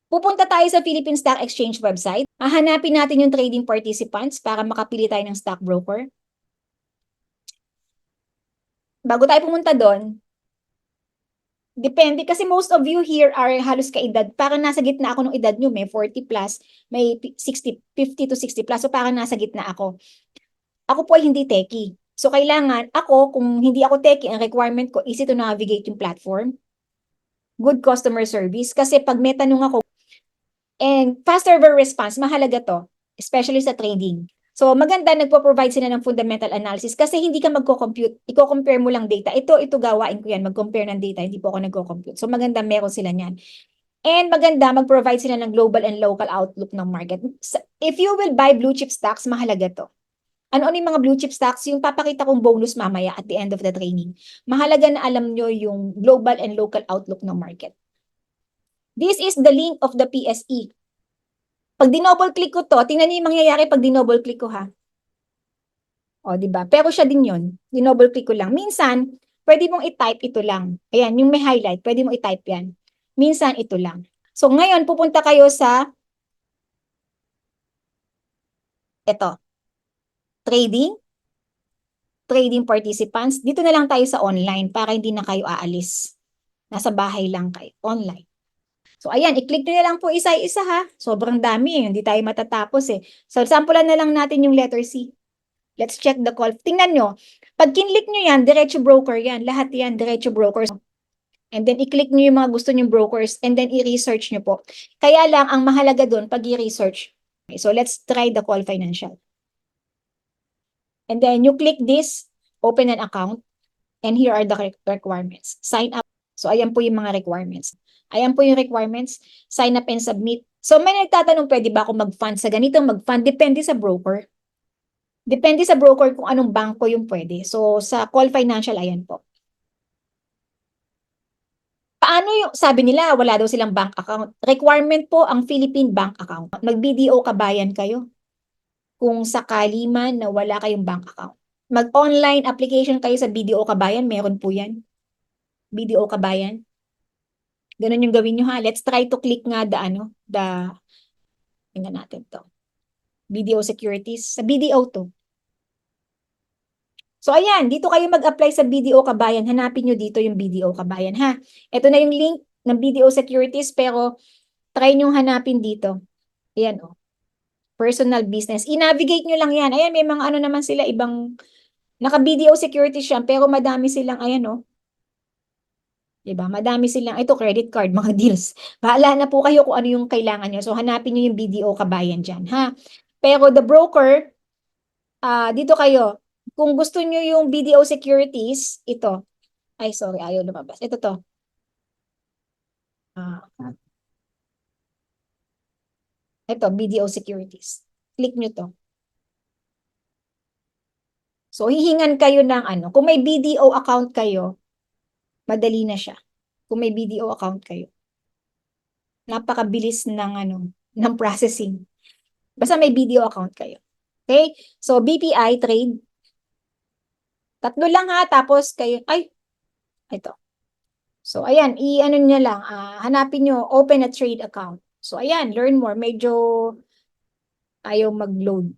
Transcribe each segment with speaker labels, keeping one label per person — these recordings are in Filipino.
Speaker 1: Pupunta tayo sa Philippine Stock Exchange website. Hahanapin natin yung trading participants para makapili tayo ng stockbroker. Bago tayo pumunta doon, depende kasi most of you here are halos kaedad. Parang nasa gitna ako ng edad nyo. May 40 plus, may 60, 50 to 60 plus. So parang nasa gitna ako. Ako po ay hindi techie. So kailangan ako, kung hindi ako techie, ang requirement ko, easy to navigate yung platform. Good customer service. Kasi pag may tanong ako, and fast server response, mahalaga to, especially sa trading. So, maganda, nagpo-provide sila ng fundamental analysis kasi hindi ka magko-compute. Iko-compare mo lang data. Ito gawain ko yan, mag-compare ng data. Hindi po ako nagko-compute. So, maganda, meron sila niyan. And maganda, mag-provide sila ng global and local outlook ng market. If you will buy blue chip stocks, mahalaga to. Ano yung mga blue chip stocks? Yung papakita kong bonus mamaya at the end of the training. Mahalaga na alam nyo yung global and local outlook ng market. This is the link of the PSE. Pag dinoble click ko to, tingnan niyo yung mangyayari pag dinoble click ko ha. O, di ba? Pero siya din yun. Dinoble click ko lang. Minsan, pwede mong i-type ito lang. Ayan, yung may highlight, pwede mong i-type yan. Minsan, ito lang. So, ngayon, pupunta kayo sa ito. Trading. Trading participants. Dito na lang tayo sa online para hindi na kayo aalis. Nasa bahay lang kayo. Online. So, ayan, i-click nyo na lang po isa-isa ha. Sobrang dami eh. Hindi tayo matatapos eh. So, sampulan na lang natin yung letter C. Let's check the call. Tingnan nyo. Pag kinlik nyo yan, diretso broker yan. Lahat yan, diretso brokers. And then, i-click nyo yung mga gusto nyong brokers and then i-research nyo po. Kaya lang, ang mahalaga doon, pag i-research. Okay, so, let's try the call financial. And then, you click this, open an account, and here are the requirements. Sign up. So, ayan po yung mga requirements. Ayan po yung requirements. Sign up and submit. So, may nagtatanong, pwede ba ako mag-fund sa ganito? Mag-fund, depende sa broker. Depende sa broker kung anong bangko yung pwede. So, sa Call Financial, ayan po. Paano yung, sabi nila, wala daw silang bank account. Requirement po ang Philippine Bank Account. Mag-BDO kabayan kayo. Kung sakali man na wala kayong bank account. Mag-online application kayo sa BDO kabayan, meron po yan. BDO kabayan. Ganun yung gawin nyo ha. Let's try to click nga tingnan natin to. BDO Securities. Sa BDO to. So, ayan, dito kayo mag-apply sa BDO Kabayan. Hanapin nyo dito yung BDO Kabayan, ha? Ito na yung link ng BDO Securities, pero try nyo hanapin dito. Ayan, oh. Personal business. I-navigate nyo lang yan. Ayan, may mga ano naman sila, ibang, naka-BDO Securities yan, pero madami silang, ayan, oh. Diba? Madami silang, ito, credit card, mga deals. Bahala na po kayo kung ano yung kailangan nyo. So, hanapin nyo yung BDO Kabayan dyan, ha? Pero the broker, dito kayo, kung gusto nyo yung BDO Securities, ito. Ay, sorry, ayaw lumabas. Ito to. Ito, BDO Securities. Click nyo to. So, hihingan kayo ng ano. Kung may BDO account kayo, madali na siya. Kung may BDO account kayo. Napakabilis ng processing. Basta may BDO account kayo. Okay? So, BPI trade. Tatlo lang ha. Tapos kayo, ito. So, ayan, i-ano nyo lang, hanapin nyo, open a trade account. So, ayan, learn more. Medyo ayaw mag-load.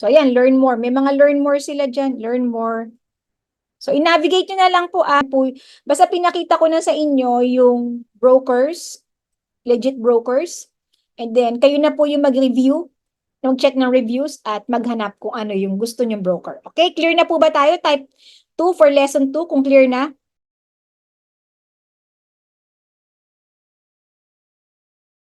Speaker 1: So, ayan, learn more. May mga learn more sila dyan. Learn more. So, i-navigate nyo na lang po. Basta pinakita ko na sa inyo yung brokers, legit brokers. And then, kayo na po yung mag-review, check ng reviews at maghanap kung ano yung gusto nyong broker. Okay, clear na po ba tayo? Type 2 for lesson 2 kung clear na.